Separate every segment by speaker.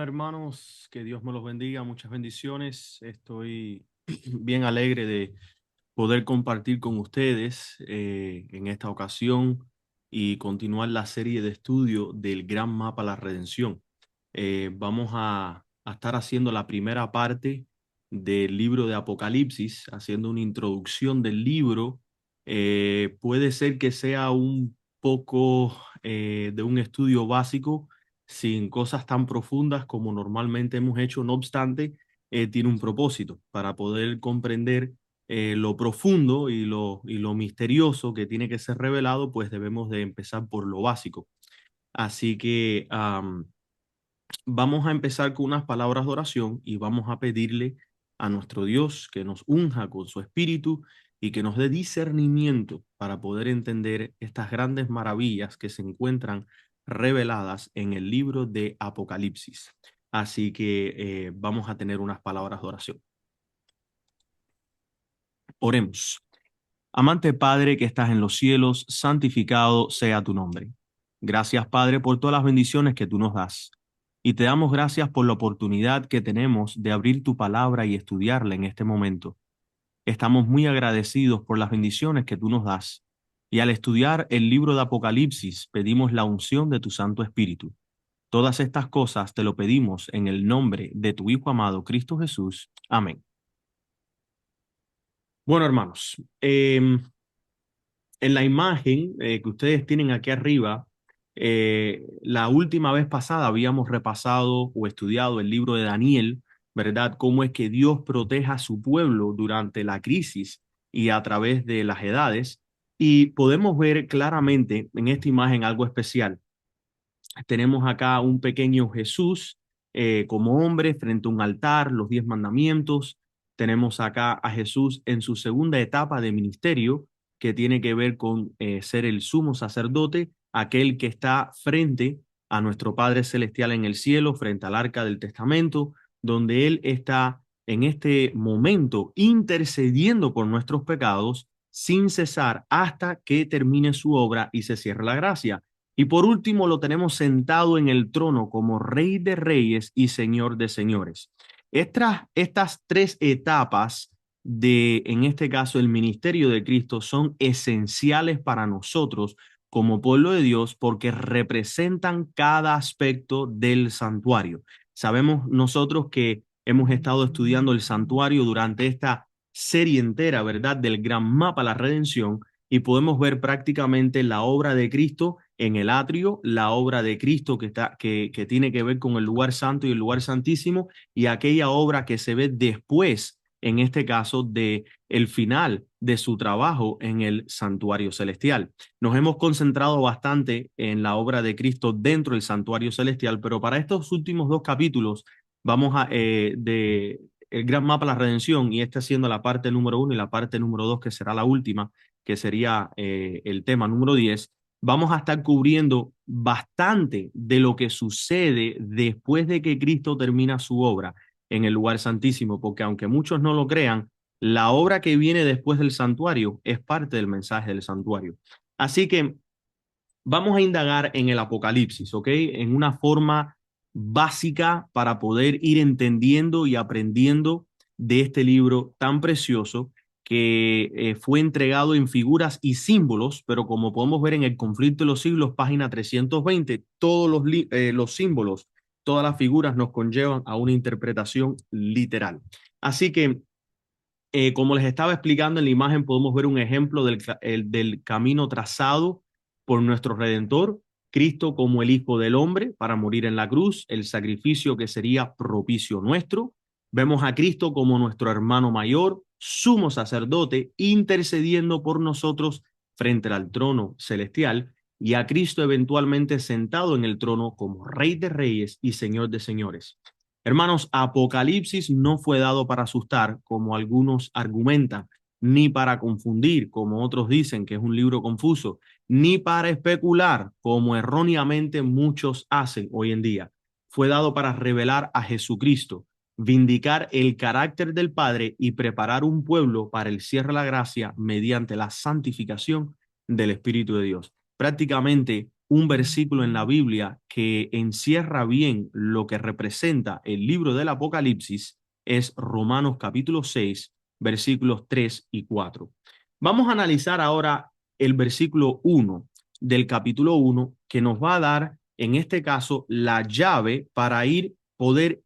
Speaker 1: Hola hermanos, que Dios me los bendiga, muchas bendiciones. Estoy bien alegre de poder compartir con ustedes en esta ocasión y continuar la serie de estudio del Gran Mapa a la Redención. Vamos a estar haciendo la primera parte del libro de Apocalipsis, haciendo una introducción del libro. Puede ser que sea un poco de un estudio básico sin cosas tan profundas como normalmente hemos hecho. No obstante, tiene un propósito para poder comprender lo profundo y lo misterioso que tiene que ser revelado. Pues debemos de empezar por lo básico. Así que vamos a empezar con unas palabras de oración y vamos a pedirle a nuestro Dios que nos unja con su espíritu y que nos dé discernimiento para poder entender estas grandes maravillas que se encuentran reveladas en el libro de Apocalipsis. Así que vamos a tener unas palabras de oración. Oremos. Amante Padre que estás en los cielos, santificado sea tu nombre. Gracias, Padre, por todas las bendiciones que tú nos das. Y te damos gracias por la oportunidad que tenemos de abrir tu palabra y estudiarla en este momento. Estamos muy agradecidos por las bendiciones que tú nos das. Y al estudiar el libro de Apocalipsis, pedimos la unción de tu Santo Espíritu. Todas estas cosas te lo pedimos en el nombre de tu Hijo amado, Cristo Jesús. Amén. Bueno, hermanos, en la imagen que ustedes tienen aquí arriba, la última vez pasada habíamos repasado o estudiado el libro de Daniel, ¿verdad? Cómo es que Dios protege a su pueblo durante la crisis y a través de las edades. Y podemos ver claramente en esta imagen algo especial. Tenemos acá un pequeño Jesús como hombre frente a un altar, los 10 mandamientos. Tenemos acá a Jesús en su segunda etapa de ministerio, que tiene que ver con ser el sumo sacerdote, aquel que está frente a nuestro Padre Celestial en el cielo, frente al arca del testamento, donde Él está en este momento intercediendo por nuestros pecados sin cesar hasta que termine su obra y se cierre la gracia. Y por último lo tenemos sentado en el trono como Rey de Reyes y Señor de Señores. Estas tres etapas de, en este caso, el ministerio de Cristo son esenciales para nosotros como pueblo de Dios porque representan cada aspecto del santuario. Sabemos nosotros que hemos estado estudiando el santuario durante esta serie entera, ¿verdad? Del gran mapa, la redención, y podemos ver prácticamente la obra de Cristo en el atrio, la obra de Cristo que tiene que ver con el lugar santo y el lugar santísimo, y aquella obra que se ve después, en este caso, de el final de su trabajo en el santuario celestial. Nos hemos concentrado bastante en la obra de Cristo dentro del santuario celestial, pero para estos últimos dos capítulos vamos a de el gran mapa de la redención, y esta siendo la parte número 1 y la parte número 2, que será la última, que sería el tema número 10. Vamos a estar cubriendo bastante de lo que sucede después de que Cristo termina su obra en el lugar santísimo, porque aunque muchos no lo crean, la obra que viene después del santuario es parte del mensaje del santuario. Así que vamos a indagar en el Apocalipsis, ¿ok? En una forma básica para poder ir entendiendo y aprendiendo de este libro tan precioso que fue entregado en figuras y símbolos, pero como podemos ver en El Conflicto de los Siglos, página 320, todos los símbolos, todas las figuras nos conllevan a una interpretación literal. Así que como les estaba explicando en la imagen, podemos ver un ejemplo del camino trazado por nuestro Redentor, Cristo como el Hijo del Hombre para morir en la cruz, el sacrificio que sería propicio nuestro. Vemos a Cristo como nuestro hermano mayor, sumo sacerdote, intercediendo por nosotros frente al trono celestial, y a Cristo eventualmente sentado en el trono como Rey de Reyes y Señor de Señores. Hermanos, Apocalipsis no fue dado para asustar, como algunos argumentan, ni para confundir, como otros dicen que es un libro confuso, ni para especular, como erróneamente muchos hacen hoy en día. Fue dado para revelar a Jesucristo, vindicar el carácter del Padre y preparar un pueblo para el cierre de la gracia mediante la santificación del Espíritu de Dios. Prácticamente un versículo en la Biblia que encierra bien lo que representa el libro del Apocalipsis es Romanos capítulo 6, versículos 3 y 4. Vamos a analizar ahora el versículo 1 del capítulo 1 que nos va a dar, en este caso, la llave para poder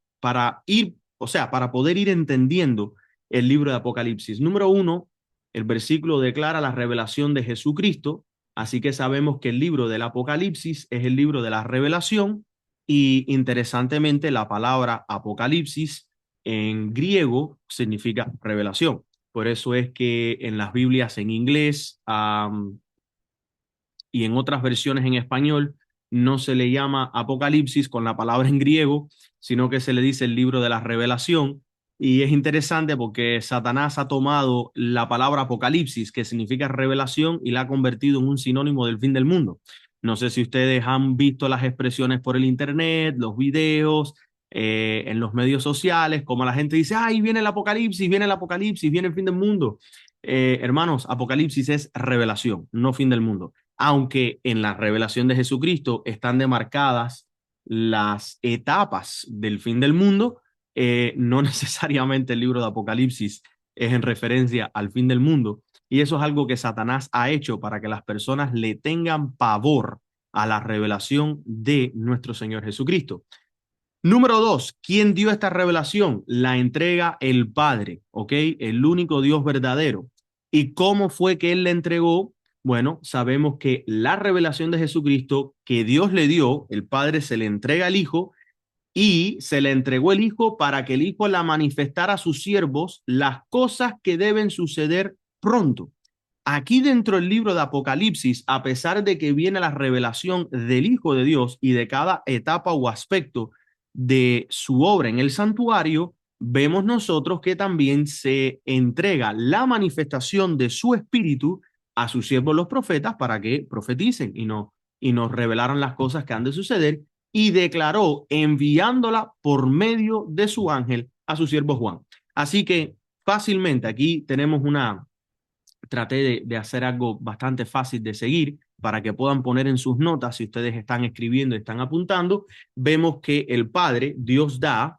Speaker 1: ir entendiendo el libro de Apocalipsis. Número 1, el versículo declara la revelación de Jesucristo. Así que sabemos que el libro del Apocalipsis es el libro de la revelación y interesantemente la palabra Apocalipsis en griego significa revelación. Por eso es que en las Biblias en inglés y en otras versiones en español no se le llama Apocalipsis con la palabra en griego, sino que se le dice el libro de la revelación. Y es interesante porque Satanás ha tomado la palabra Apocalipsis, que significa revelación, y la ha convertido en un sinónimo del fin del mundo. No sé si ustedes han visto las expresiones por el internet, los videos, en los medios sociales, como la gente dice, ay, viene el Apocalipsis, viene el Apocalipsis, viene el fin del mundo. Hermanos, Apocalipsis es revelación, no fin del mundo. Aunque en la revelación de Jesucristo están demarcadas las etapas del fin del mundo, no necesariamente el libro de Apocalipsis es en referencia al fin del mundo. Y eso es algo que Satanás ha hecho para que las personas le tengan pavor a la revelación de nuestro Señor Jesucristo. Número 2, ¿quién dio esta revelación? La entrega el Padre, ¿ok? El único Dios verdadero. ¿Y cómo fue que Él le entregó? Bueno, sabemos que la revelación de Jesucristo que Dios le dio, el Padre se le entrega al Hijo y se le entregó el Hijo para que el Hijo la manifestara a sus siervos las cosas que deben suceder pronto. Aquí dentro del libro de Apocalipsis, a pesar de que viene la revelación del Hijo de Dios y de cada etapa o aspecto de su obra en el santuario, vemos nosotros que también se entrega la manifestación de su espíritu a sus siervos los profetas para que profeticen y nos revelaran las cosas que han de suceder, y declaró enviándola por medio de su ángel a su siervo Juan. Así que fácilmente aquí tenemos traté de hacer algo bastante fácil de seguir para que puedan poner en sus notas, si ustedes están escribiendo y están apuntando. Vemos que el Padre, Dios da,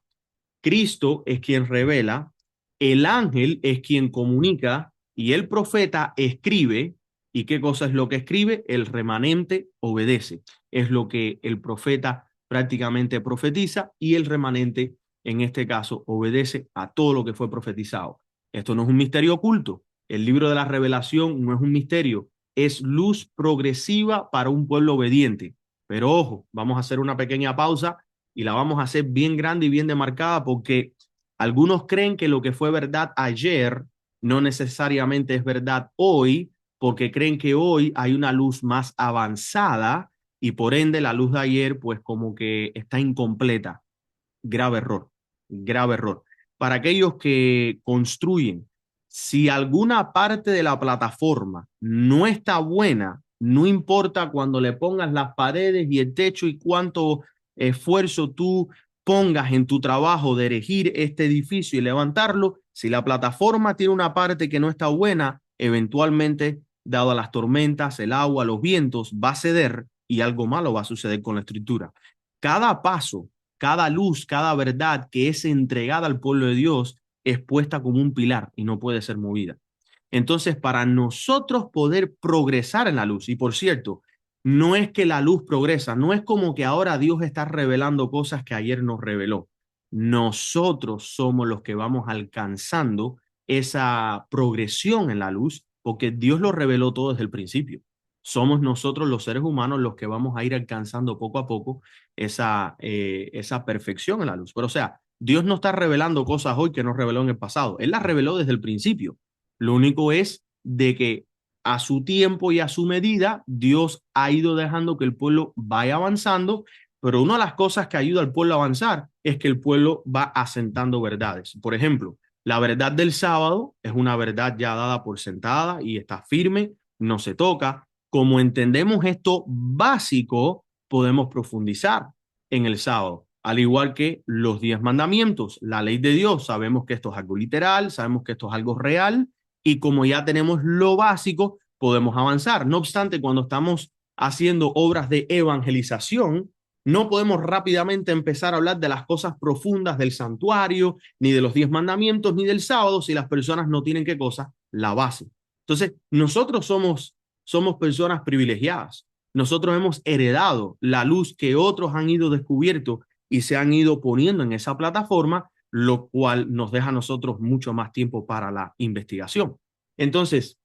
Speaker 1: Cristo es quien revela, el ángel es quien comunica y el profeta escribe. ¿Y qué cosa es lo que escribe? El remanente obedece. Es lo que el profeta prácticamente profetiza y el remanente, en este caso, obedece a todo lo que fue profetizado. Esto no es un misterio oculto. El libro de la revelación no es un misterio, es luz progresiva para un pueblo obediente. Pero ojo, vamos a hacer una pequeña pausa y la vamos a hacer bien grande y bien demarcada porque algunos creen que lo que fue verdad ayer no necesariamente es verdad hoy, porque creen que hoy hay una luz más avanzada y por ende la luz de ayer pues como que está incompleta. Grave error, grave error. Para aquellos que construyen, si alguna parte de la plataforma no está buena, no importa cuando le pongas las paredes y el techo y cuánto esfuerzo tú pongas en tu trabajo de erigir este edificio y levantarlo, si la plataforma tiene una parte que no está buena, eventualmente, dado a las tormentas, el agua, los vientos, va a ceder y algo malo va a suceder con la estructura. Cada paso, cada luz, cada verdad que es entregada al pueblo de Dios es puesta como un pilar y no puede ser movida. Entonces, para nosotros poder progresar en la luz, y por cierto, no es que la luz progresa, no es como que ahora Dios está revelando cosas que ayer nos reveló. Nosotros somos los que vamos alcanzando esa progresión en la luz porque Dios lo reveló todo desde el principio. Somos nosotros los seres humanos los que vamos a ir alcanzando poco a poco esa perfección en la luz. Pero o sea, Dios no está revelando cosas hoy que no reveló en el pasado. Él las reveló desde el principio. Lo único es de que a su tiempo y a su medida, Dios ha ido dejando que el pueblo vaya avanzando, pero una de las cosas que ayuda al pueblo a avanzar es que el pueblo va asentando verdades. Por ejemplo, la verdad del sábado es una verdad ya dada por sentada y está firme, no se toca. Como entendemos esto básico, podemos profundizar en el sábado, al igual que los 10 mandamientos, la ley de Dios. Sabemos que esto es algo literal, sabemos que esto es algo real y como ya tenemos lo básico, podemos avanzar. No obstante, cuando estamos haciendo obras de evangelización, no podemos rápidamente empezar a hablar de las cosas profundas del santuario, ni de los 10 mandamientos, ni del sábado, si las personas no tienen qué cosa, la base. Entonces, nosotros somos personas privilegiadas. Nosotros hemos heredado la luz que otros han ido descubierto y se han ido poniendo en esa plataforma, lo cual nos deja a nosotros mucho más tiempo para la investigación. Entonces,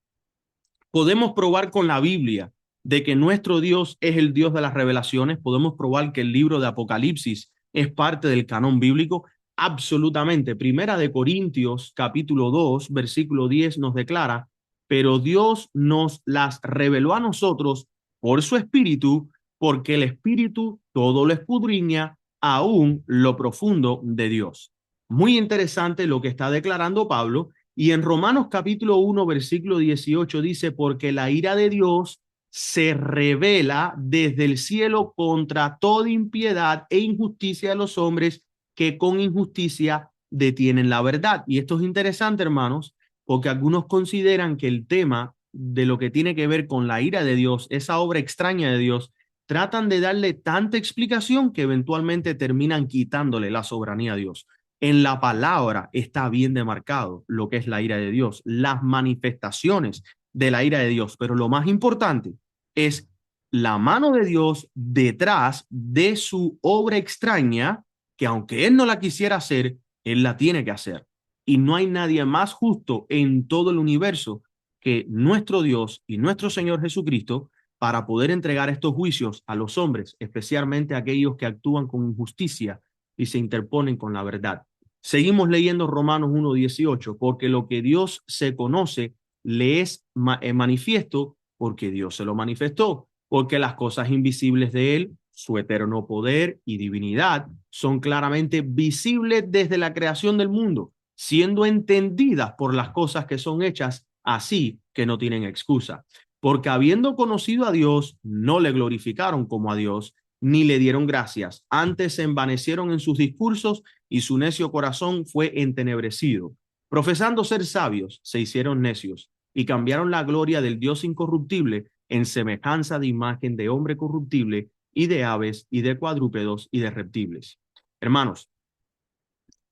Speaker 1: podemos probar con la Biblia de que nuestro Dios es el Dios de las revelaciones. Podemos probar que el libro de Apocalipsis es parte del canon bíblico. Absolutamente. Primera de Corintios, capítulo 2, versículo 10 nos declara, pero Dios nos las reveló a nosotros por su Espíritu, porque el Espíritu todo lo escudriña, aún lo profundo de Dios. Muy interesante lo que está declarando Pablo. Y en Romanos capítulo 1, versículo 18 dice, porque la ira de Dios se revela desde el cielo contra toda impiedad e injusticia de los hombres que con injusticia detienen la verdad. Y esto es interesante, hermanos, porque algunos consideran que el tema de lo que tiene que ver con la ira de Dios, esa obra extraña de Dios, tratan de darle tanta explicación que eventualmente terminan quitándole la soberanía a Dios. En la palabra está bien demarcado lo que es la ira de Dios, las manifestaciones de la ira de Dios, pero lo más importante es la mano de Dios detrás de su obra extraña, que aunque Él no la quisiera hacer, Él la tiene que hacer. Y no hay nadie más justo en todo el universo que nuestro Dios y nuestro Señor Jesucristo para poder entregar estos juicios a los hombres, especialmente a aquellos que actúan con injusticia y se interponen con la verdad. Seguimos leyendo Romanos 1:18, porque lo que Dios se conoce le es manifiesto porque Dios se lo manifestó, porque las cosas invisibles de Él, su eterno poder y divinidad, son claramente visibles desde la creación del mundo, siendo entendidas por las cosas que son hechas, así que no tienen excusa. Porque habiendo conocido a Dios, no le glorificaron como a Dios, ni le dieron gracias. Antes se envanecieron en sus discursos y su necio corazón fue entenebrecido. Profesando ser sabios, se hicieron necios y cambiaron la gloria del Dios incorruptible en semejanza de imagen de hombre corruptible y de aves y de cuadrúpedos y de reptiles. Hermanos,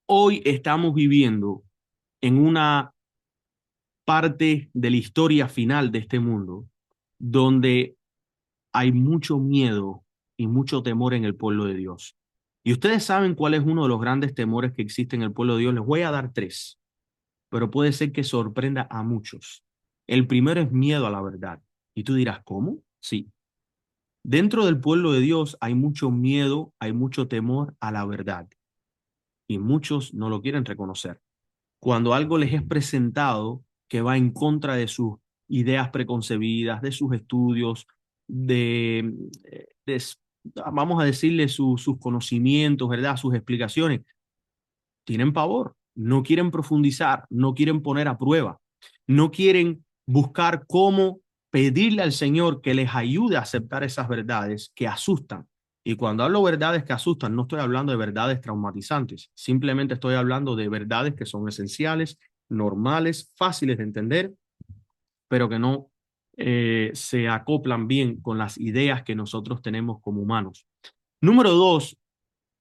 Speaker 1: hoy estamos viviendo en una parte de la historia final de este mundo donde hay mucho miedo y mucho temor en el pueblo de Dios. Y ustedes saben cuál es uno de los grandes temores que existe en el pueblo de Dios. Les voy a dar tres, pero puede ser que sorprenda a muchos. El primero es miedo a la verdad. Y tú dirás, ¿cómo? Sí. Dentro del pueblo de Dios hay mucho miedo, hay mucho temor a la verdad. Y muchos no lo quieren reconocer. Cuando algo les es presentado que va en contra de sus ideas preconcebidas, de sus estudios, de vamos a decirle sus conocimientos, ¿verdad? Sus explicaciones, tienen pavor, no quieren profundizar, no quieren poner a prueba, no quieren buscar cómo pedirle al Señor que les ayude a aceptar esas verdades que asustan. Y cuando hablo de verdades que asustan, no estoy hablando de verdades traumatizantes, simplemente estoy hablando de verdades que son esenciales, normales, fáciles de entender, pero que no se acoplan bien con las ideas que nosotros tenemos como humanos. Número dos,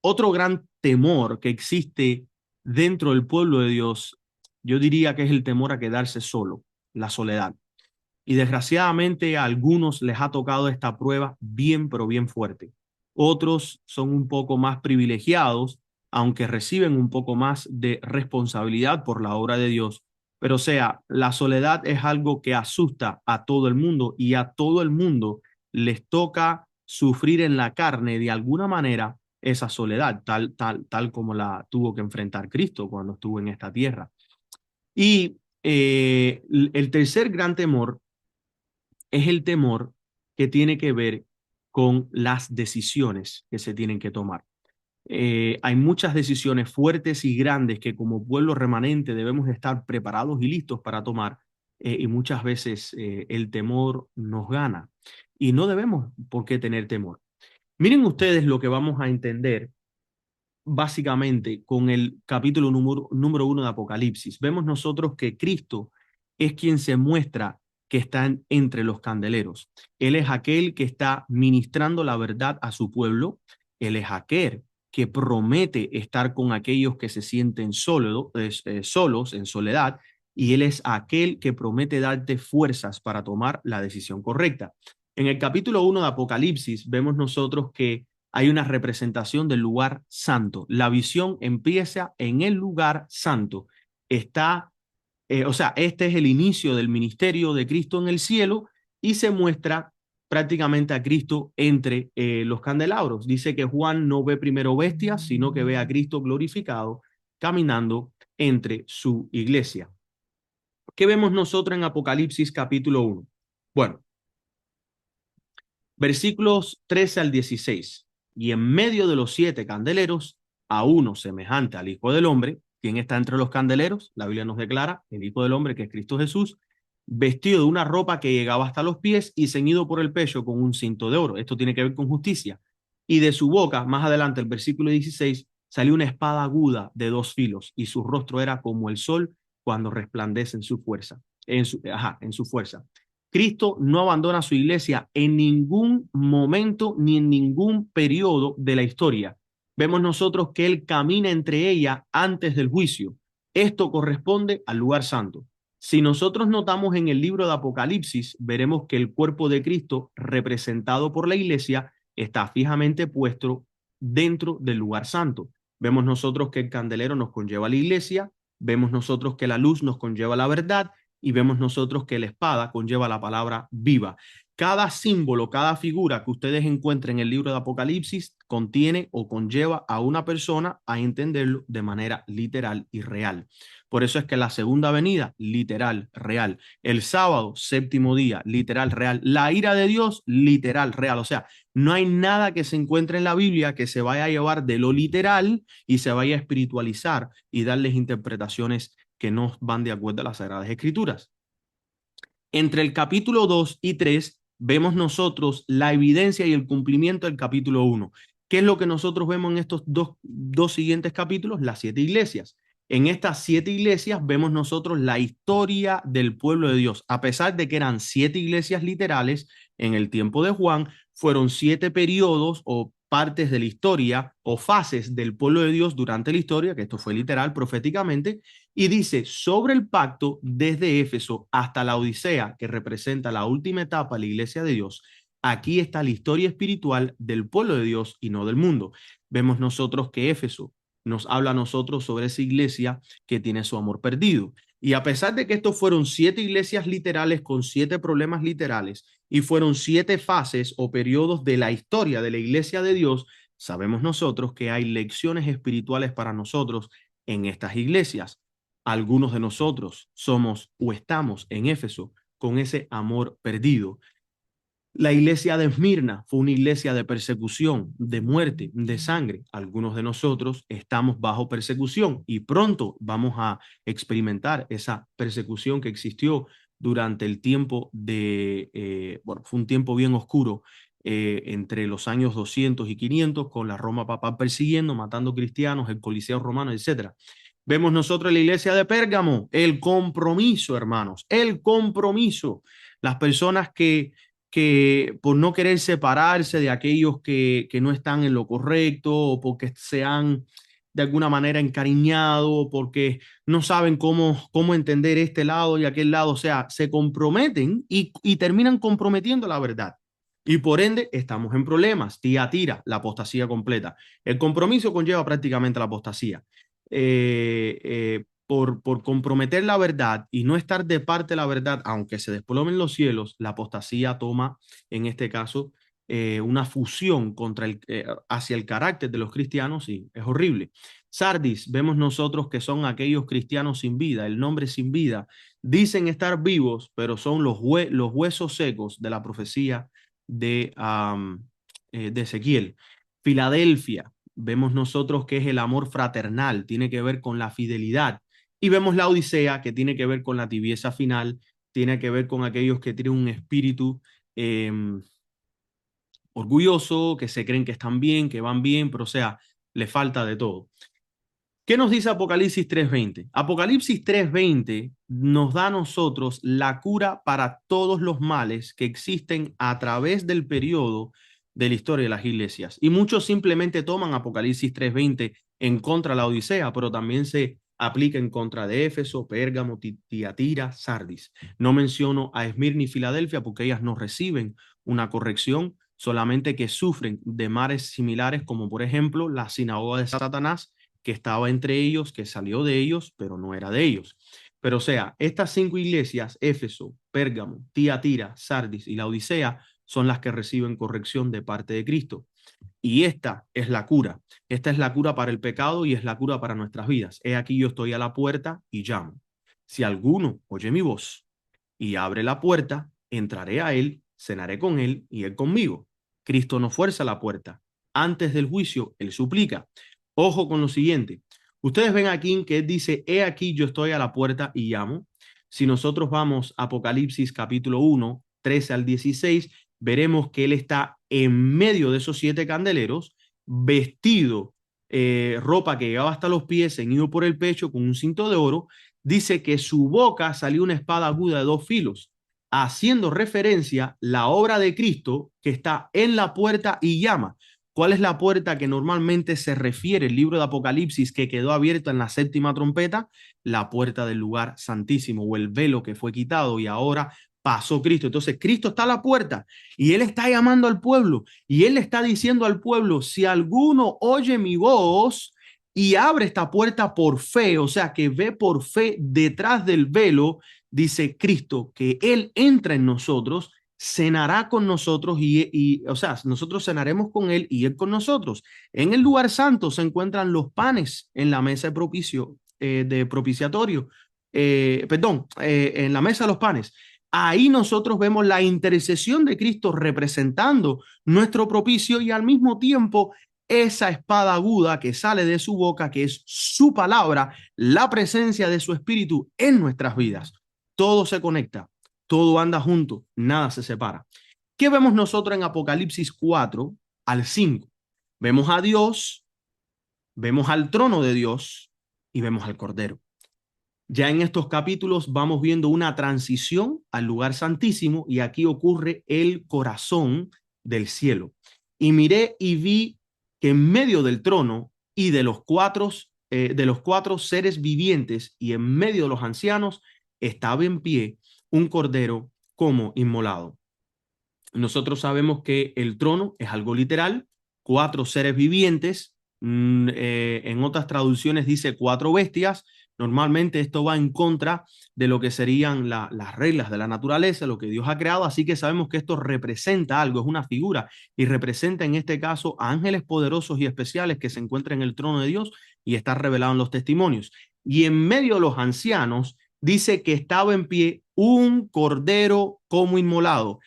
Speaker 1: otro gran temor que existe dentro del pueblo de Dios, yo diría que es el temor a quedarse solo, la soledad. Y desgraciadamente a algunos les ha tocado esta prueba bien, pero bien fuerte. Otros son un poco más privilegiados, aunque reciben un poco más de responsabilidad por la obra de Dios. Pero o sea, la soledad es algo que asusta a todo el mundo y a todo el mundo les toca sufrir en la carne de alguna manera esa soledad, tal como la tuvo que enfrentar Cristo cuando estuvo en esta tierra. Y el tercer gran temor es el temor que tiene que ver con las decisiones que se tienen que tomar. Hay muchas decisiones fuertes y grandes que como pueblo remanente debemos estar preparados y listos para tomar, y muchas veces el temor nos gana y no debemos por qué tener temor. Miren ustedes lo que vamos a entender básicamente con el capítulo número 1 de Apocalipsis. Vemos nosotros que Cristo es quien se muestra que está entre los candeleros. Él es aquel que está ministrando la verdad a su pueblo. Él es aquel que promete estar con aquellos que se sienten solos, en soledad, y Él es aquel que promete darte fuerzas para tomar la decisión correcta. En el capítulo 1 de Apocalipsis vemos nosotros que hay una representación del lugar santo. La visión empieza en el lugar santo. O sea, este es el inicio del ministerio de Cristo en el cielo y se muestra prácticamente a Cristo entre los candelabros. Dice que Juan no ve primero bestias, sino que ve a Cristo glorificado caminando entre su iglesia. ¿Qué vemos nosotros en Apocalipsis capítulo 1? Bueno, versículos 13 al 16. Y en medio de los 7 candeleros, a uno semejante al Hijo del Hombre. ¿Quién está entre los candeleros? La Biblia nos declara el Hijo del Hombre, que es Cristo Jesús, vestido de una ropa que llegaba hasta los pies y ceñido por el pecho con un cinto de oro. Esto tiene que ver con justicia. Y de su boca, más adelante, el versículo 16, salió una espada aguda de 2 filos, y su rostro era como el sol cuando resplandece en su fuerza. En su fuerza. Cristo no abandona su iglesia en ningún momento ni en ningún periodo de la historia. Vemos nosotros que Él camina entre ella antes del juicio. Esto corresponde al lugar santo. Si nosotros notamos en el libro de Apocalipsis, veremos que el cuerpo de Cristo, representado por la iglesia, está fijamente puesto dentro del lugar santo. Vemos nosotros que el candelero nos conlleva a la iglesia, vemos nosotros que la luz nos conlleva a la verdad, y vemos nosotros que la espada conlleva la palabra viva. Cada símbolo, cada figura que ustedes encuentren en el libro de Apocalipsis contiene o conlleva a una persona a entenderlo de manera literal y real. Por eso es que la segunda venida, literal, real. El sábado, séptimo día, literal, real. La ira de Dios, literal, real. O sea, no hay nada que se encuentre en la Biblia que se vaya a llevar de lo literal y se vaya a espiritualizar y darles interpretaciones que no van de acuerdo a las Sagradas Escrituras. Entre el capítulo 2 y 3 vemos nosotros la evidencia y el cumplimiento del capítulo 1. ¿Qué es lo que nosotros vemos en estos dos siguientes capítulos? Las 7 iglesias. En estas 7 iglesias vemos nosotros la historia del pueblo de Dios. A pesar de que eran 7 iglesias literales, en el tiempo de Juan, fueron 7 periodos o partes de la historia o fases del pueblo de Dios durante la historia, que esto fue literal proféticamente, y dice sobre el pacto desde Éfeso hasta la Odisea, que representa la última etapa de la iglesia de Dios. Aquí está la historia espiritual del pueblo de Dios y no del mundo. Vemos nosotros que Éfeso nos habla a nosotros sobre esa iglesia que tiene su amor perdido. Y a pesar de que estos fueron 7 iglesias literales con 7 problemas literales y fueron 7 fases o periodos de la historia de la iglesia de Dios, sabemos nosotros que hay lecciones espirituales para nosotros en estas iglesias. Algunos de nosotros somos o estamos en Éfeso con ese amor perdido. La iglesia de Esmirna fue una iglesia de persecución, de muerte, de sangre. Algunos de nosotros estamos bajo persecución y pronto vamos a experimentar esa persecución que existió durante el tiempo bueno, fue un tiempo bien oscuro entre los años 200 y 500 con la Roma papal persiguiendo, matando cristianos, el Coliseo romano, etcétera. Vemos nosotros en la iglesia de Pérgamo el compromiso, hermanos, el compromiso. Las personas que por no querer separarse de aquellos que no están en lo correcto o porque se han de alguna manera encariñado o porque no saben cómo entender este lado y aquel lado, o sea, se comprometen y terminan comprometiendo la verdad. Y por ende estamos en problemas, tira, la apostasía completa. El compromiso conlleva prácticamente la apostasía. Por comprometer la verdad y no estar de parte de la verdad, aunque se desplomen los cielos, la apostasía toma, en este caso, una fusión hacia el carácter de los cristianos y es horrible. Sardis, vemos nosotros que son aquellos cristianos sin vida, el nombre sin vida. Dicen estar vivos, pero son los huesos secos de la profecía de Ezequiel. Filadelfia, vemos nosotros que es el amor fraternal, tiene que ver con la fidelidad. Y vemos la Odisea, que tiene que ver con la tibieza final, tiene que ver con aquellos que tienen un espíritu eh, orgulloso, que se creen que están bien, que van bien, pero o sea, le falta de todo. ¿Qué nos dice Apocalipsis 3:20? Apocalipsis 3:20 nos da a nosotros la cura para todos los males que existen a través del periodo de la historia de las iglesias. Y muchos simplemente toman Apocalipsis 3:20 en contra de la Odisea, pero también se aplica en contra de Éfeso, Pérgamo, Tiatira, Sardis. No menciono a Esmirna y Filadelfia porque ellas no reciben una corrección, solamente que sufren de males similares, como por ejemplo la sinagoga de Satanás, que estaba entre ellos, que salió de ellos, pero no era de ellos. Pero o sea, estas 5 iglesias, Éfeso, Pérgamo, Tiatira, Sardis y la Odisea, son las que reciben corrección de parte de Cristo. Y esta es la cura. Esta es la cura para el pecado y es la cura para nuestras vidas. He aquí yo estoy a la puerta y llamo. Si alguno oye mi voz y abre la puerta, entraré a él, cenaré con él y él conmigo. Cristo no fuerza la puerta. Antes del juicio, él suplica. Ojo con lo siguiente. Ustedes ven aquí que él dice, he aquí yo estoy a la puerta y llamo. Si nosotros vamos a Apocalipsis capítulo 1, 13 al 16, veremos que él está en medio de esos 7 candeleros, vestido, ropa que llegaba hasta los pies, ceñido por el pecho con un cinto de oro. Dice que su boca salió una espada aguda de 2 filos, haciendo referencia a la obra de Cristo que está en la puerta y llama. ¿Cuál es la puerta que normalmente se refiere el libro de Apocalipsis que quedó abierta en la 7ª trompeta? La puerta del lugar santísimo o el velo que fue quitado y ahora pasó Cristo. Entonces Cristo está a la puerta y él está llamando al pueblo y él le está diciendo al pueblo, si alguno oye mi voz y abre esta puerta por fe, o sea, que ve por fe detrás del velo, dice Cristo, que él entra en nosotros, cenará con nosotros o sea, nosotros cenaremos con él y él con nosotros. En el lugar santo se encuentran los panes en la mesa de propiciatorio, en la mesa de los panes. Ahí nosotros vemos la intercesión de Cristo representando nuestro propicio y al mismo tiempo esa espada aguda que sale de su boca, que es su palabra, la presencia de su espíritu en nuestras vidas. Todo se conecta, todo anda junto, nada se separa. ¿Qué vemos nosotros en Apocalipsis 4 al 5? Vemos a Dios, vemos al trono de Dios y vemos al Cordero. Ya en estos capítulos vamos viendo una transición al lugar santísimo y aquí ocurre el corazón del cielo. Y miré y vi que en medio del trono y de los cuatro seres vivientes y en medio de los ancianos estaba en pie un cordero como inmolado. Nosotros sabemos que el trono es algo literal, 4 seres vivientes, en otras traducciones dice 4 bestias. Normalmente esto va en contra de lo que serían las reglas de la naturaleza, lo que Dios ha creado, así que sabemos que esto representa algo, es una figura y representa en este caso a ángeles poderosos y especiales que se encuentran en el trono de Dios y está revelado en los testimonios. Y en medio de los ancianos dice que estaba en pie un cordero como inmolado.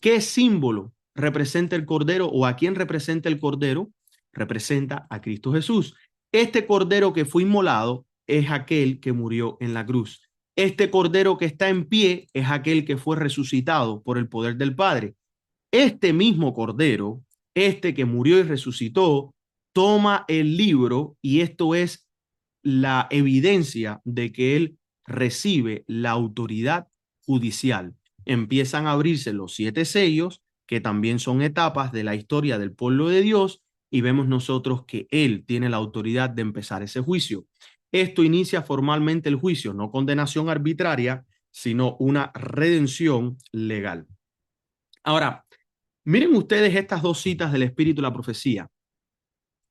Speaker 1: ¿Qué símbolo representa el cordero o a quién representa el cordero? Representa a Cristo Jesús. Este cordero que fue inmolado es aquel que murió en la cruz. Este cordero que está en pie es aquel que fue resucitado por el poder del Padre. Este mismo cordero, este que murió y resucitó, toma el libro y esto es la evidencia de que él recibe la autoridad judicial. Empiezan a abrirse los 7 sellos, que también son etapas de la historia del pueblo de Dios, y vemos nosotros que él tiene la autoridad de empezar ese juicio. Esto inicia formalmente el juicio, no condenación arbitraria, sino una redención legal. Ahora, miren ustedes estas 2 citas del Espíritu y la profecía.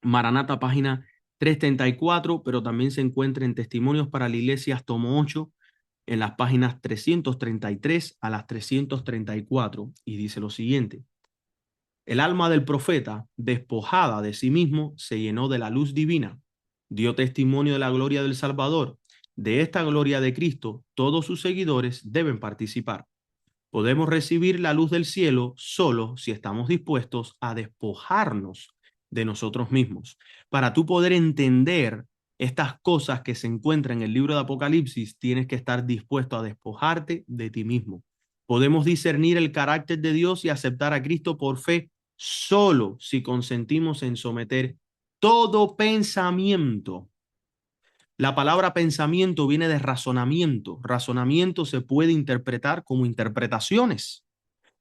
Speaker 1: Maranata, página 334, pero también se encuentra en Testimonios para la Iglesia, tomo 8, en las páginas 333 a las 334, y dice lo siguiente: el alma del profeta, despojada de sí mismo, se llenó de la luz divina, dio testimonio de la gloria del Salvador. De esta gloria de Cristo, todos sus seguidores deben participar. Podemos recibir la luz del cielo solo si estamos dispuestos a despojarnos de nosotros mismos. Para tú poder entender estas cosas que se encuentran en el libro de Apocalipsis, tienes que estar dispuesto a despojarte de ti mismo. Podemos discernir el carácter de Dios y aceptar a Cristo por fe solo si consentimos en someter todo pensamiento La palabra pensamiento viene de razonamiento. Razonamiento se puede interpretar como interpretaciones.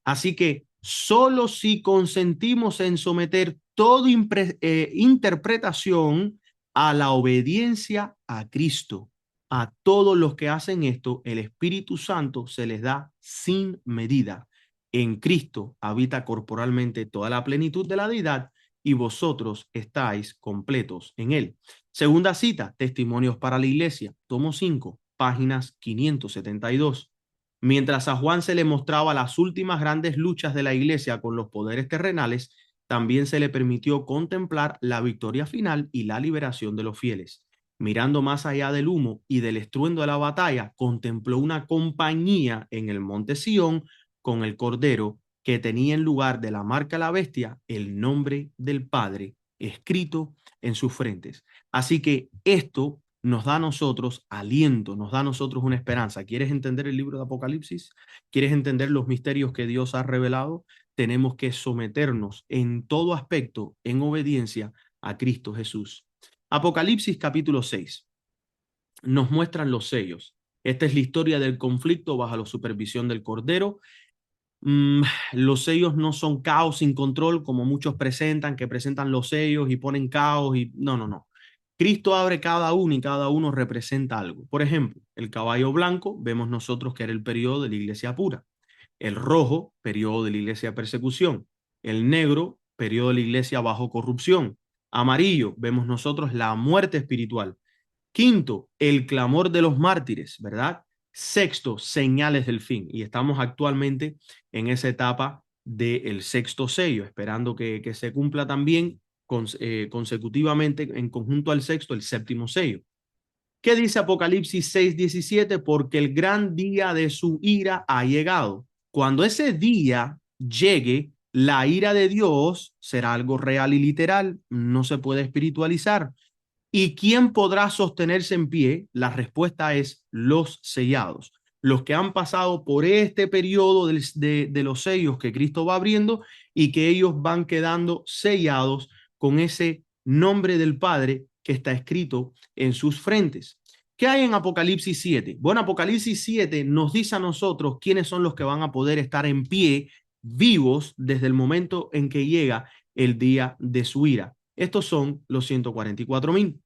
Speaker 1: Así que solo si consentimos en someter toda interpretación a la obediencia a Cristo, a todos los que hacen esto, el Espíritu Santo se les da sin medida. En Cristo habita corporalmente toda la plenitud de la deidad y vosotros estáis completos en él. Segunda cita, Testimonios para la Iglesia, tomo 5, páginas 572. Mientras a Juan se le mostraba las últimas grandes luchas de la iglesia con los poderes terrenales, también se le permitió contemplar la victoria final y la liberación de los fieles. Mirando más allá del humo y del estruendo de la batalla, contempló una compañía en el monte Sión con el Cordero que tenía en lugar de la marca de la bestia el nombre del Padre escrito en sus frentes. Así que esto nos da a nosotros aliento, nos da a nosotros una esperanza. ¿Quieres entender el libro de Apocalipsis? ¿Quieres entender los misterios que Dios ha revelado? Tenemos que someternos en todo aspecto, en obediencia a Cristo Jesús. Apocalipsis capítulo 6 nos muestran los sellos. Esta es la historia del conflicto bajo la supervisión del Cordero. Los sellos no son caos sin control como muchos presentan, que presentan los sellos y ponen caos y no, no, no. Cristo abre cada uno y cada uno representa algo. Por ejemplo, el caballo blanco, vemos nosotros que era el periodo de la iglesia pura. El rojo, periodo de la iglesia de persecución. El negro, periodo de la iglesia bajo corrupción. Amarillo, vemos nosotros la muerte espiritual. Quinto, el clamor de los mártires, ¿verdad? Sexto, señales del fin. Y estamos actualmente en esa etapa del sexto sello, esperando que se cumpla también consecutivamente en conjunto al sexto, el séptimo sello. ¿Qué dice Apocalipsis 6:17? Porque el gran día de su ira ha llegado. Cuando ese día llegue, la ira de Dios será algo real y literal, no se puede espiritualizar. ¿Y quién podrá sostenerse en pie? La respuesta es los sellados, los que han pasado por este periodo de los sellos que Cristo va abriendo y que ellos van quedando sellados con ese nombre del Padre que está escrito en sus frentes. ¿Qué hay en Apocalipsis 7? Bueno, Apocalipsis 7 nos dice a nosotros quiénes son los que van a poder estar en pie, vivos, desde el momento en que llega el día de su ira. Estos son los 144,000.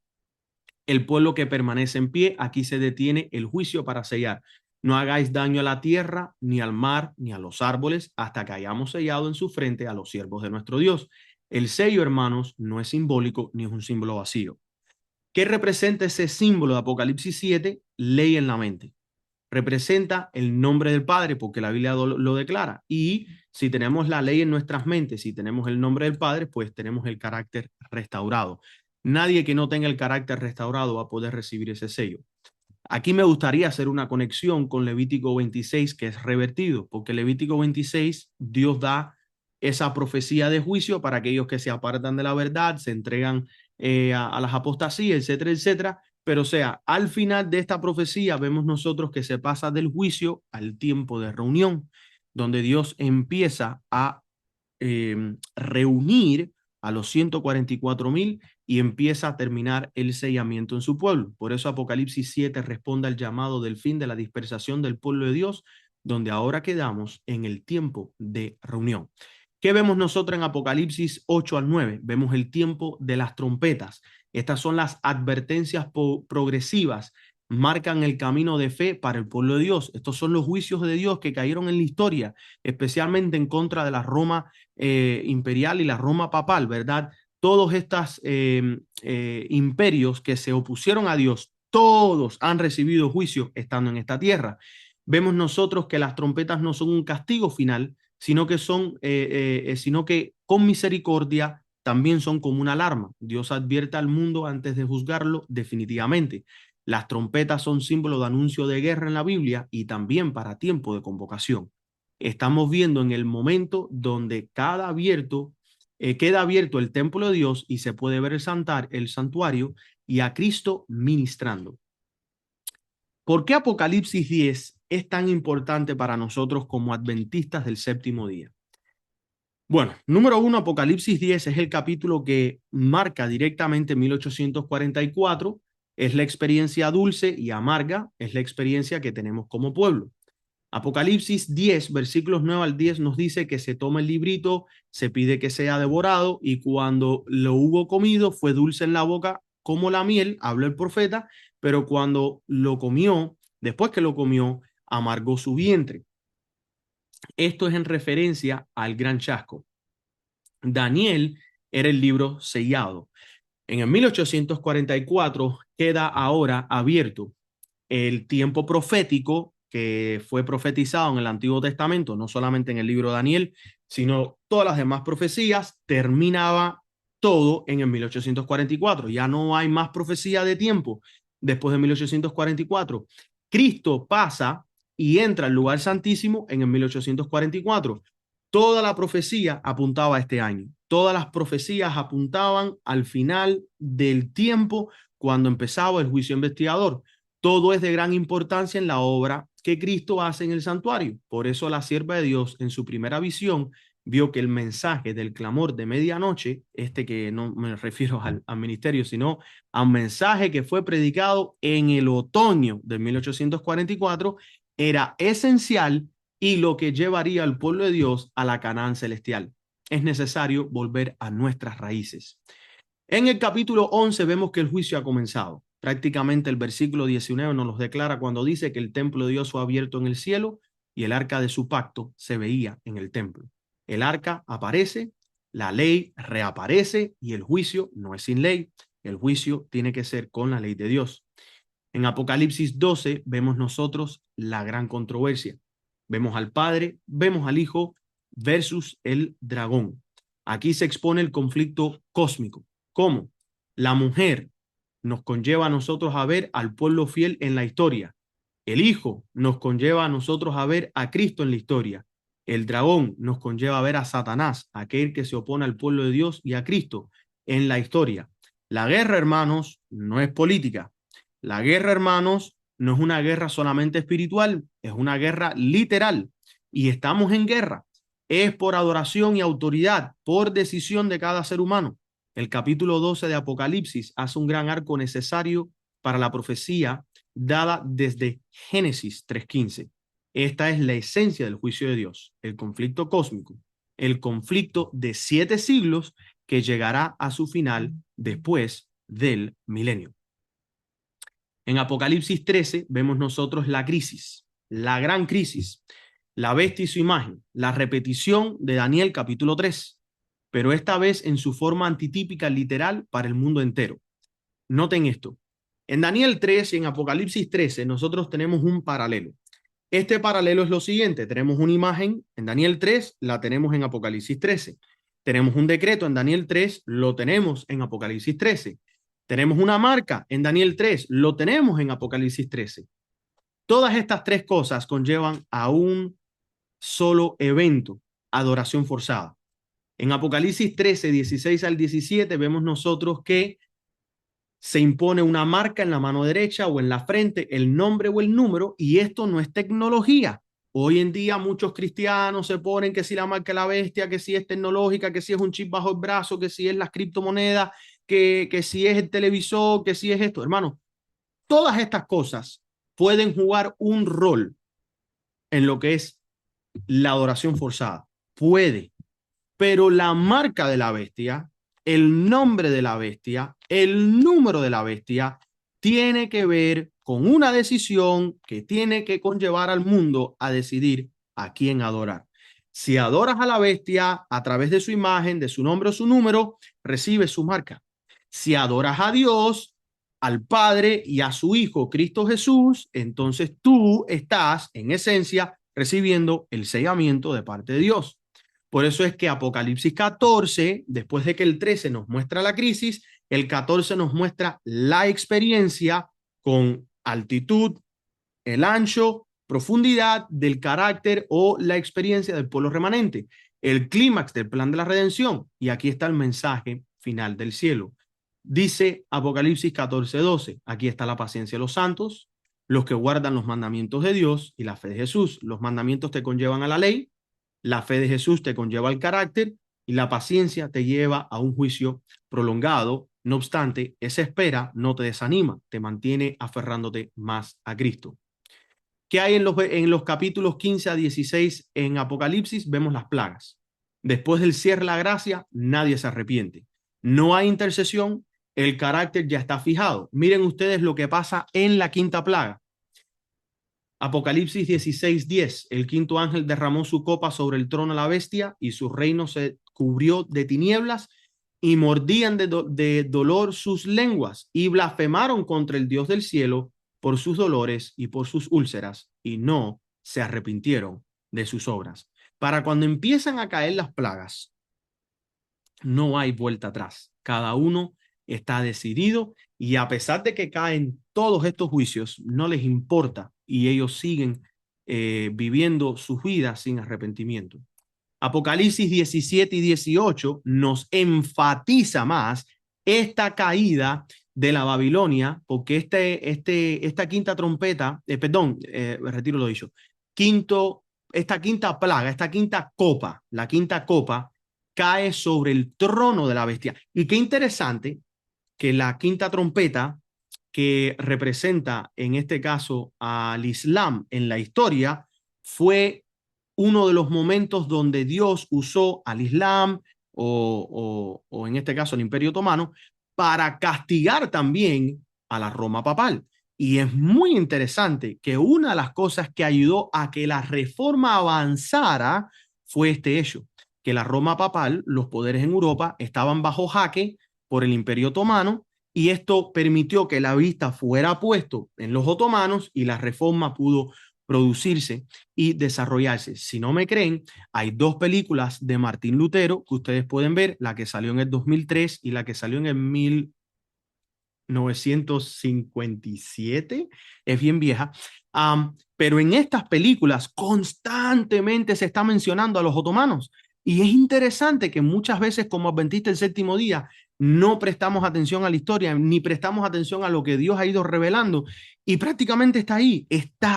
Speaker 1: El pueblo que permanece en pie, aquí se detiene el juicio para sellar. No hagáis daño a la tierra, ni al mar, ni a los árboles, hasta que hayamos sellado en su frente a los siervos de nuestro Dios. El sello, hermanos, no es simbólico ni es un símbolo vacío. ¿Qué representa ese símbolo de Apocalipsis 7? Ley en la mente. Representa el nombre del Padre, porque la Biblia lo declara. Y si tenemos la ley en nuestras mentes, si tenemos el nombre del Padre, pues tenemos el carácter restaurado. Nadie que no tenga el carácter restaurado va a poder recibir ese sello. Aquí me gustaría hacer una conexión con Levítico 26, que es revertido, porque Levítico 26, Dios da esa profecía de juicio para aquellos que se apartan de la verdad, se entregan a las apostasías, etcétera, etcétera. Pero o sea, al final de esta profecía vemos nosotros que se pasa del juicio al tiempo de reunión, donde Dios empieza a reunir a los 144,000 y empieza a terminar el sellamiento en su pueblo. Por eso Apocalipsis 7 responde al llamado del fin de la dispersación del pueblo de Dios, donde ahora quedamos en el tiempo de reunión. ¿Qué vemos nosotros en Apocalipsis 8 al 9? Vemos el tiempo de las trompetas. Estas son las advertencias progresivas, marcan el camino de fe para el pueblo de Dios. Estos son los juicios de Dios que cayeron en la historia, especialmente en contra de la Roma imperial y la Roma papal, ¿verdad? Todos estos imperios que se opusieron a Dios, todos han recibido juicio estando en esta tierra. Vemos nosotros que las trompetas no son un castigo final, sino que con misericordia también son como una alarma. Dios advierte al mundo antes de juzgarlo definitivamente. Las trompetas son símbolo de anuncio de guerra en la Biblia y también para tiempo de convocación. Estamos viendo en el momento donde queda abierto el templo de Dios y se puede ver el santuario y a Cristo ministrando. ¿Por qué Apocalipsis 10 es tan importante para nosotros como adventistas del séptimo día? Bueno, número uno, Apocalipsis 10 es el capítulo que marca directamente 1844 Es la experiencia dulce y amarga, es la experiencia que tenemos como pueblo. Apocalipsis 10, versículos 9 al 10 nos dice que se toma el librito, se pide que sea devorado y cuando lo hubo comido fue dulce en la boca como la miel, habló el profeta, pero cuando lo comió, después que lo comió, amargó su vientre. Esto es en referencia al gran chasco. Daniel era el libro sellado. En el 1844 queda ahora abierto el tiempo profético que fue profetizado en el Antiguo Testamento, no solamente en el libro de Daniel, sino todas las demás profecías, terminaba todo en el 1844. Ya no hay más profecía de tiempo después de 1844. Cristo pasa y entra al lugar santísimo en el 1844. Toda la profecía apuntaba a este año. Todas las profecías apuntaban al final del tiempo cuando empezaba el juicio investigador. Todo es de gran importancia en la obra que Cristo hace en el santuario. Por eso la sierva de Dios en su primera visión vio que el mensaje del clamor de medianoche, este que no me refiero al ministerio, sino a un mensaje que fue predicado en el otoño de 1844, era esencial y lo que llevaría al pueblo de Dios a la Canaán celestial. Es necesario volver a nuestras raíces. En el capítulo 11 vemos que el juicio ha comenzado. Prácticamente el versículo 19 nos lo declara cuando dice que el templo de Dios fue abierto en el cielo y el arca de su pacto se veía en el templo. El arca aparece, la ley reaparece y el juicio no es sin ley. El juicio tiene que ser con la ley de Dios. En Apocalipsis 12 vemos nosotros la gran controversia. Vemos al Padre, vemos al Hijo versus el dragón. Aquí se expone el conflicto cósmico. ¿Cómo? La mujer nos conlleva a nosotros a ver al pueblo fiel en la historia. El Hijo nos conlleva a nosotros a ver a Cristo en la historia. El dragón nos conlleva a ver a Satanás, aquel que se opone al pueblo de Dios y a Cristo en la historia. La guerra, hermanos, no es política. La guerra, hermanos, no es una guerra solamente espiritual, es una guerra literal. Y estamos en guerra. Es por adoración y autoridad, por decisión de cada ser humano. El capítulo 12 de Apocalipsis hace un gran arco necesario para la profecía dada desde Génesis 3:15. Esta es la esencia del juicio de Dios, el conflicto cósmico, el conflicto de 7 siglos que llegará a su final después del milenio. En Apocalipsis 13 vemos nosotros la crisis, la gran crisis, la bestia y su imagen, la repetición de Daniel capítulo 3, pero esta vez en su forma antitípica literal para el mundo entero. Noten esto. En Daniel 3 y en Apocalipsis 13 nosotros tenemos un paralelo. Este paralelo es lo siguiente. Tenemos una imagen en Daniel 3, la tenemos en Apocalipsis 13. Tenemos un decreto en Daniel 3, lo tenemos en Apocalipsis 13. Tenemos una marca en Daniel 3, lo tenemos en Apocalipsis 13. Todas estas tres cosas conllevan a un solo evento, adoración forzada. En Apocalipsis 13, 16 al 17 vemos nosotros que se impone una marca en la mano derecha o en la frente, el nombre o el número, y esto no es tecnología. Hoy en día muchos cristianos se ponen que si la marca de la bestia, que si es tecnológica, que si es un chip bajo el brazo, que si es las criptomonedas, que si es el televisor, que si es esto. Hermano, todas estas cosas pueden jugar un rol en lo que es la adoración forzada. Puede, pero la marca de la bestia, el nombre de la bestia, el número de la bestia, tiene que ver con una decisión que tiene que conllevar al mundo a decidir a quién adorar. Si adoras a la bestia a través de su imagen, de su nombre o su número, recibes su marca. Si adoras a Dios, al Padre y a su Hijo, Cristo Jesús, entonces tú estás, en esencia, recibiendo el sellamiento de parte de Dios. Por eso es que Apocalipsis 14, después de que el 13 nos muestra la crisis, el 14 nos muestra la experiencia con altitud, el ancho, profundidad del carácter o la experiencia del pueblo remanente, el clímax del plan de la redención. Y aquí está el mensaje final del cielo. Dice Apocalipsis 14:12, aquí está la paciencia de los santos, los que guardan los mandamientos de Dios y la fe de Jesús. Los mandamientos te conllevan a la ley, la fe de Jesús te conlleva al carácter y la paciencia te lleva a un juicio prolongado No obstante, esa espera no te desanima, te mantiene aferrándote más a Cristo. ¿Qué hay en los capítulos 15 a 16 en Apocalipsis? Vemos las plagas. Después del cierre de la gracia, nadie se arrepiente. No hay intercesión, el carácter ya está fijado. Miren ustedes lo que pasa en la quinta plaga. Apocalipsis 16:10. El quinto ángel derramó su copa sobre el trono de la bestia y su reino se cubrió de tinieblas y mordían de dolor sus lenguas y blasfemaron contra el Dios del cielo por sus dolores y por sus úlceras y no se arrepintieron de sus obras. Para cuando empiezan a caer las plagas, no hay vuelta atrás. Cada uno está decidido y a pesar de que caen todos estos juicios, no les importa y ellos siguen viviendo sus vidas sin arrepentimiento. Apocalipsis 17 y 18 nos enfatiza más esta caída de la Babilonia, porque esta quinta trompeta, retiro lo dicho, esta quinta plaga, esta quinta copa, la quinta copa, cae sobre el trono de la bestia. Y qué interesante que la quinta trompeta, que representa en este caso al Islam en la historia, fue uno de los momentos donde Dios usó al Islam o en este caso al Imperio Otomano para castigar también a la Roma papal. Y es muy interesante que una de las cosas que ayudó a que la reforma avanzara fue este hecho, que la Roma papal, los poderes en Europa estaban bajo jaque por el Imperio Otomano y esto permitió que la vista fuera puesto en los otomanos y la reforma pudo producirse y desarrollarse. Si no me creen, hay dos películas de Martín Lutero que ustedes pueden ver, la que salió en el 2003 y la que salió en el 1957, es bien vieja, pero en estas películas constantemente se está mencionando a los otomanos y es interesante que muchas veces como adventistas del séptimo día no prestamos atención a la historia ni prestamos atención a lo que Dios ha ido revelando y prácticamente está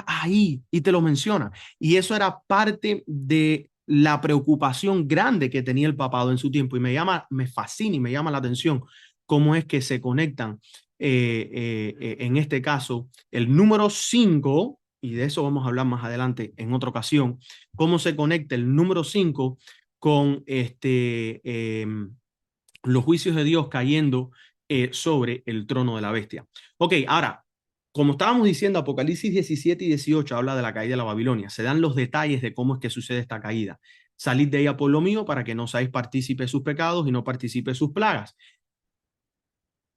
Speaker 1: ahí y te lo menciona y eso era parte de la preocupación grande que tenía el papado en su tiempo y me fascina y me llama la atención cómo es que se conectan en este caso el número 5, y de eso vamos a hablar más adelante en otra ocasión, cómo se conecta el número 5 con los juicios de Dios cayendo sobre el trono de la bestia. Ok, ahora, como estábamos diciendo, Apocalipsis 17 y 18 habla de la caída de la Babilonia. Se dan los detalles de cómo es que sucede esta caída. Salid de ella, pueblo mío, para que no seáis partícipes de sus pecados y no partícipes de sus plagas.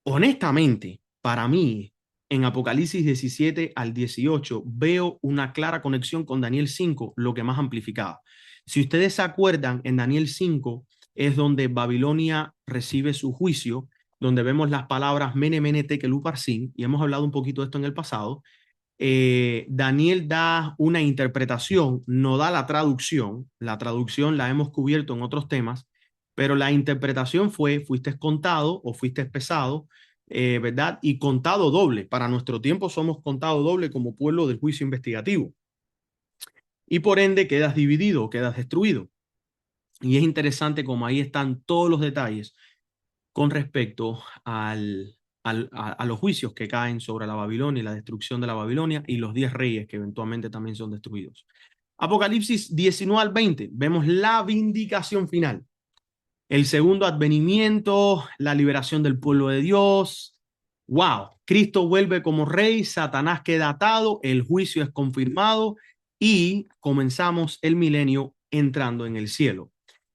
Speaker 1: Honestamente, para mí, en Apocalipsis 17 al 18, veo una clara conexión con Daniel 5, lo que más amplificaba. Si ustedes se acuerdan, en Daniel 5 es donde Babilonia recibe su juicio, donde vemos las palabras Mene, Mene, Tekel, Uparsin, y hemos hablado un poquito de esto en el pasado. Daniel da una interpretación, no da la traducción la hemos cubierto en otros temas, pero la interpretación fuiste contado o fuiste pesado, ¿verdad? Y contado doble. Para nuestro tiempo somos contado doble como pueblo del juicio investigativo. Y por ende quedas dividido, quedas destruido. Y es interesante como ahí están todos los detalles con respecto a los juicios que caen sobre la Babilonia y la destrucción de la Babilonia y los 10 reyes que eventualmente también son destruidos. Apocalipsis 19 al 20, vemos la vindicación final. El segundo advenimiento, la liberación del pueblo de Dios. ¡Wow! Cristo vuelve como rey, Satanás queda atado, el juicio es confirmado y comenzamos el milenio entrando en el cielo.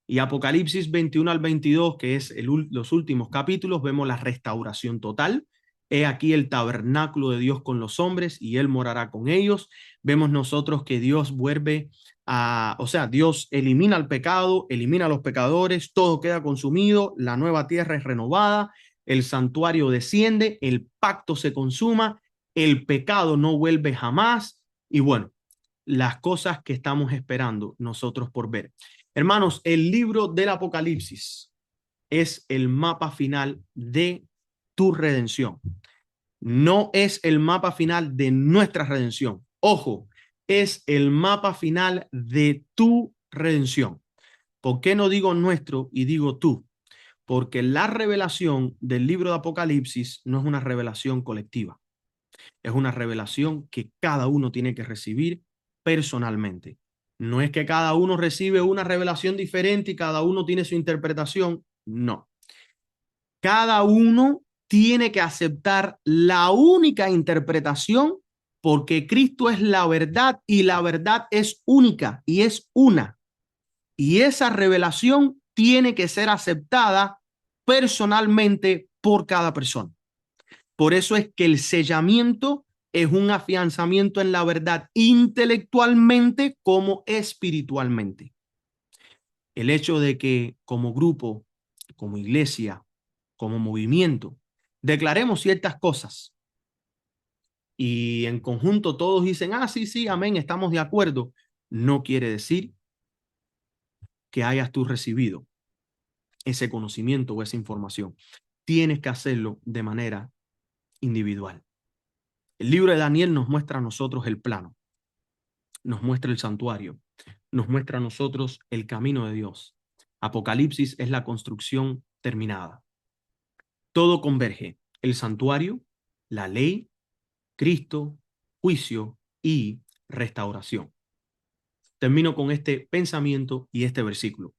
Speaker 1: Y Apocalipsis 21 al 22, que es los últimos capítulos, vemos la restauración total. He aquí el tabernáculo de Dios con los hombres y él morará con ellos. Vemos nosotros que Dios vuelve o sea, Dios elimina el pecado, elimina a los pecadores, todo queda consumido, la nueva tierra es renovada, el santuario desciende, el pacto se consuma, el pecado no vuelve jamás y bueno, las cosas que estamos esperando nosotros por ver. Hermanos, el libro del Apocalipsis es el mapa final de tu redención. No es el mapa final de nuestra redención. Ojo, es el mapa final de tu redención. ¿Por qué no digo nuestro y digo tú? porque la revelación del libro de Apocalipsis no es una revelación colectiva, es una revelación que cada uno tiene que recibir personalmente. No es que cada uno recibe una revelación diferente y cada uno tiene su interpretación, no. Cada uno tiene que aceptar la única interpretación porque Cristo es la verdad y la verdad es única y es una. Y esa revelación tiene que ser aceptada personalmente por cada persona. Por eso es que el sellamiento es un afianzamiento en la verdad intelectualmente como espiritualmente. El hecho de que como grupo, como iglesia, como movimiento, declaremos ciertas cosas y en conjunto todos dicen, ah, sí, sí, amén, estamos de acuerdo, no quiere decir que hayas tú recibido ese conocimiento o esa información. Tienes que hacerlo de manera individual. El libro de Daniel nos muestra a nosotros el plano, nos muestra el santuario, nos muestra a nosotros el camino de Dios. Apocalipsis es la construcción terminada. Todo converge, el santuario, la ley, Cristo, juicio y restauración. Termino con este pensamiento y este versículo.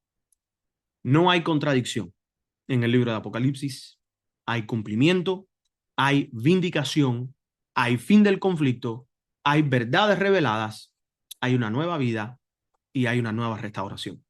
Speaker 1: No hay contradicción en el libro de Apocalipsis. Hay cumplimiento, hay vindicación, hay fin del conflicto, hay verdades reveladas, hay una nueva vida y hay una nueva restauración.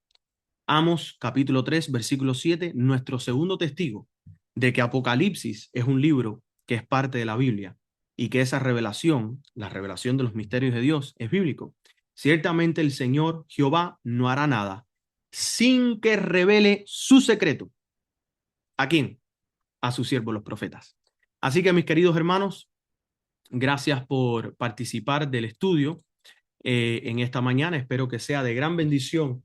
Speaker 1: Amos capítulo 3, versículo 7, nuestro segundo testigo de que Apocalipsis es un libro que es parte de la Biblia y que esa revelación, la revelación de los misterios de Dios, es bíblico. Ciertamente el Señor Jehová no hará nada sin que revele su secreto. ¿A quién? A sus siervos los profetas. Así que mis queridos hermanos, gracias por participar del estudio en esta mañana. Espero que sea de gran bendición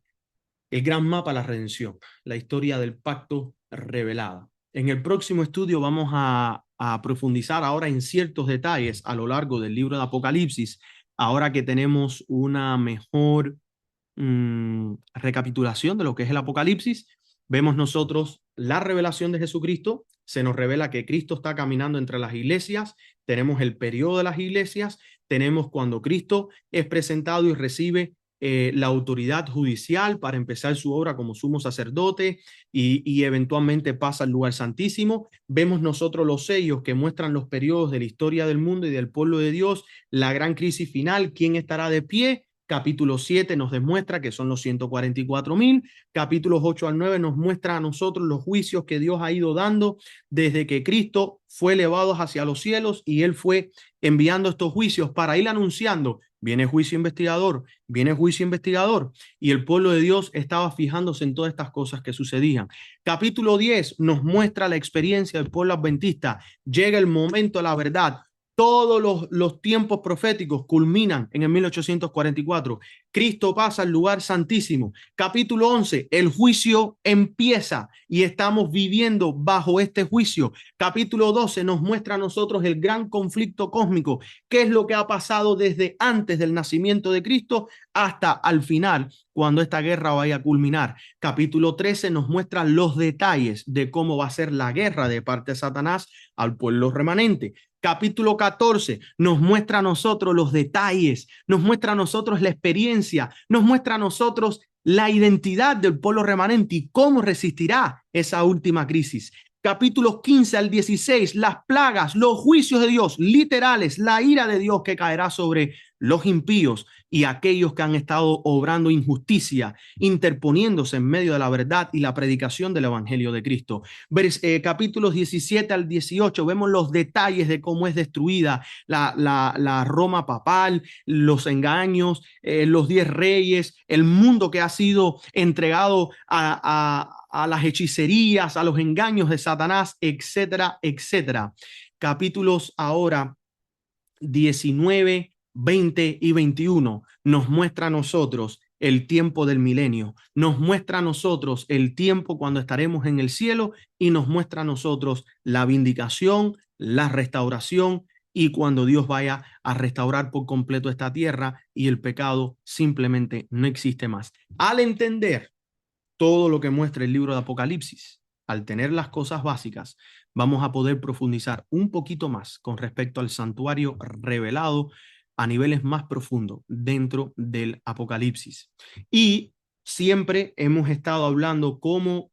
Speaker 1: el gran mapa, la redención, la historia del pacto revelada. En el próximo estudio vamos a profundizar ahora en ciertos detalles a lo largo del libro de Apocalipsis, ahora que tenemos una mejor recapitulación de lo que es el Apocalipsis. Vemos nosotros la revelación de Jesucristo, se nos revela que Cristo está caminando entre las iglesias, tenemos el periodo de las iglesias, tenemos cuando Cristo es presentado y recibe la autoridad judicial para empezar su obra como sumo sacerdote y eventualmente pasa al lugar santísimo. Vemos nosotros los sellos que muestran los periodos de la historia del mundo y del pueblo de Dios, la gran crisis final, quién estará de pie. Capítulo 7 nos demuestra que son los 144,000. Capítulos 8 al 9 nos muestra a nosotros los juicios que Dios ha ido dando desde que Cristo fue elevado hacia los cielos y él fue enviando estos juicios para ir anunciando, viene juicio investigador, viene juicio investigador, y el pueblo de Dios estaba fijándose en todas estas cosas que sucedían. Capítulo 10 nos muestra la experiencia del pueblo adventista, llega el momento de la verdad. Todos los tiempos proféticos culminan en el 1844. Cristo pasa al lugar santísimo. Capítulo 11, el juicio empieza y estamos viviendo bajo este juicio. Capítulo 12 nos muestra a nosotros el gran conflicto cósmico, qué es lo que ha pasado desde antes del nacimiento de Cristo hasta al final, cuando esta guerra vaya a culminar. Capítulo 13 nos muestra los detalles de cómo va a ser la guerra de parte de Satanás al pueblo remanente. Capítulo 14 nos muestra a nosotros los detalles, nos muestra a nosotros la experiencia, nos muestra a nosotros la identidad del pueblo remanente y cómo resistirá esa última crisis. Capítulos 15 al 16, las plagas, los juicios de Dios, literales, la ira de Dios que caerá sobre los impíos y aquellos que han estado obrando injusticia, interponiéndose en medio de la verdad y la predicación del Evangelio de Cristo. Capítulos 17 al 18, vemos los detalles de cómo es destruida la Roma papal, los engaños, los 10 reyes, el mundo que ha sido entregado a las hechicerías, a los engaños de Satanás, etcétera, etcétera. Capítulos ahora 19, 20 y 21 nos muestra a nosotros el tiempo del milenio, nos muestra a nosotros el tiempo cuando estaremos en el cielo y nos muestra a nosotros la vindicación, la restauración y cuando Dios vaya a restaurar por completo esta tierra y el pecado simplemente no existe más. Al entender todo lo que muestra el libro de Apocalipsis, al tener las cosas básicas, vamos a poder profundizar un poquito más con respecto al santuario revelado a niveles más profundos dentro del Apocalipsis. Y siempre hemos estado hablando cómo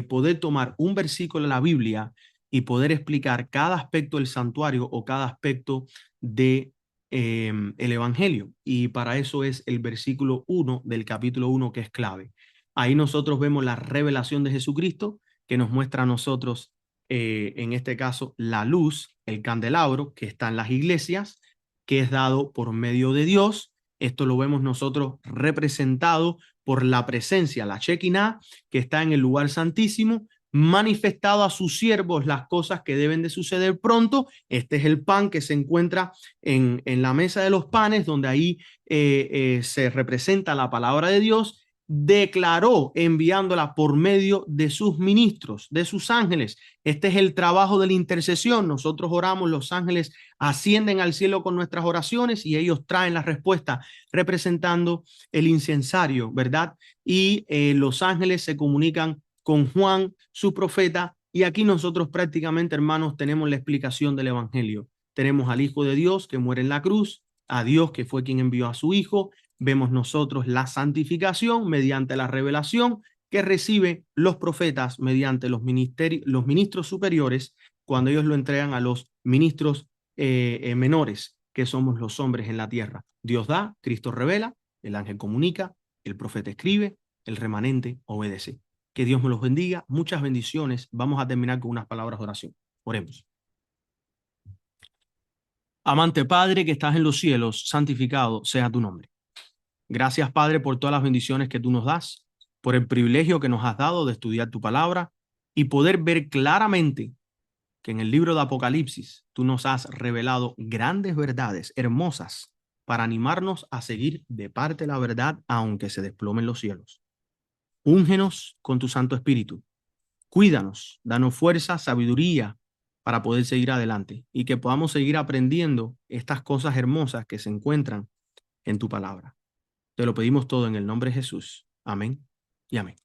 Speaker 1: poder tomar un versículo de la Biblia y poder explicar cada aspecto del santuario o cada aspecto de el Evangelio. Y para eso es el versículo 1 del capítulo 1 que es clave. Ahí nosotros vemos la revelación de Jesucristo que nos muestra a nosotros, en este caso, la luz, el candelabro que está en las iglesias, que es dado por medio de Dios. Esto lo vemos nosotros representado por la presencia, la Shekinah, que está en el lugar santísimo, manifestado a sus siervos las cosas que deben de suceder pronto. Este es el pan que se encuentra en la mesa de los panes, donde ahí se representa la palabra de Dios. Declaró enviándola por medio de sus ministros, de sus ángeles. Este es el trabajo de la intercesión. Nosotros oramos, los ángeles ascienden al cielo con nuestras oraciones y ellos traen la respuesta representando el incensario, ¿verdad? Y los ángeles se comunican con Juan, su profeta, y aquí nosotros prácticamente, hermanos, tenemos la explicación del Evangelio. Tenemos al Hijo de Dios que muere en la cruz, a Dios que fue quien envió a su Hijo. Vemos nosotros la santificación mediante la revelación que reciben los profetas mediante los ministros superiores cuando ellos lo entregan a los ministros menores, que somos los hombres en la tierra. Dios da, Cristo revela, el ángel comunica, el profeta escribe, el remanente obedece. Que Dios me los bendiga, muchas bendiciones. Vamos a terminar con unas palabras de oración. Oremos. Amante Padre que estás en los cielos, santificado sea tu nombre. Gracias, Padre, por todas las bendiciones que tú nos das, por el privilegio que nos has dado de estudiar tu palabra y poder ver claramente que en el libro de Apocalipsis tú nos has revelado grandes verdades, hermosas, para animarnos a seguir de parte de la verdad, aunque se desplomen los cielos. Úngenos con tu Santo Espíritu. Cuídanos, danos fuerza, sabiduría para poder seguir adelante y que podamos seguir aprendiendo estas cosas hermosas que se encuentran en tu palabra. Te lo pedimos todo en el nombre de Jesús. Amén y amén.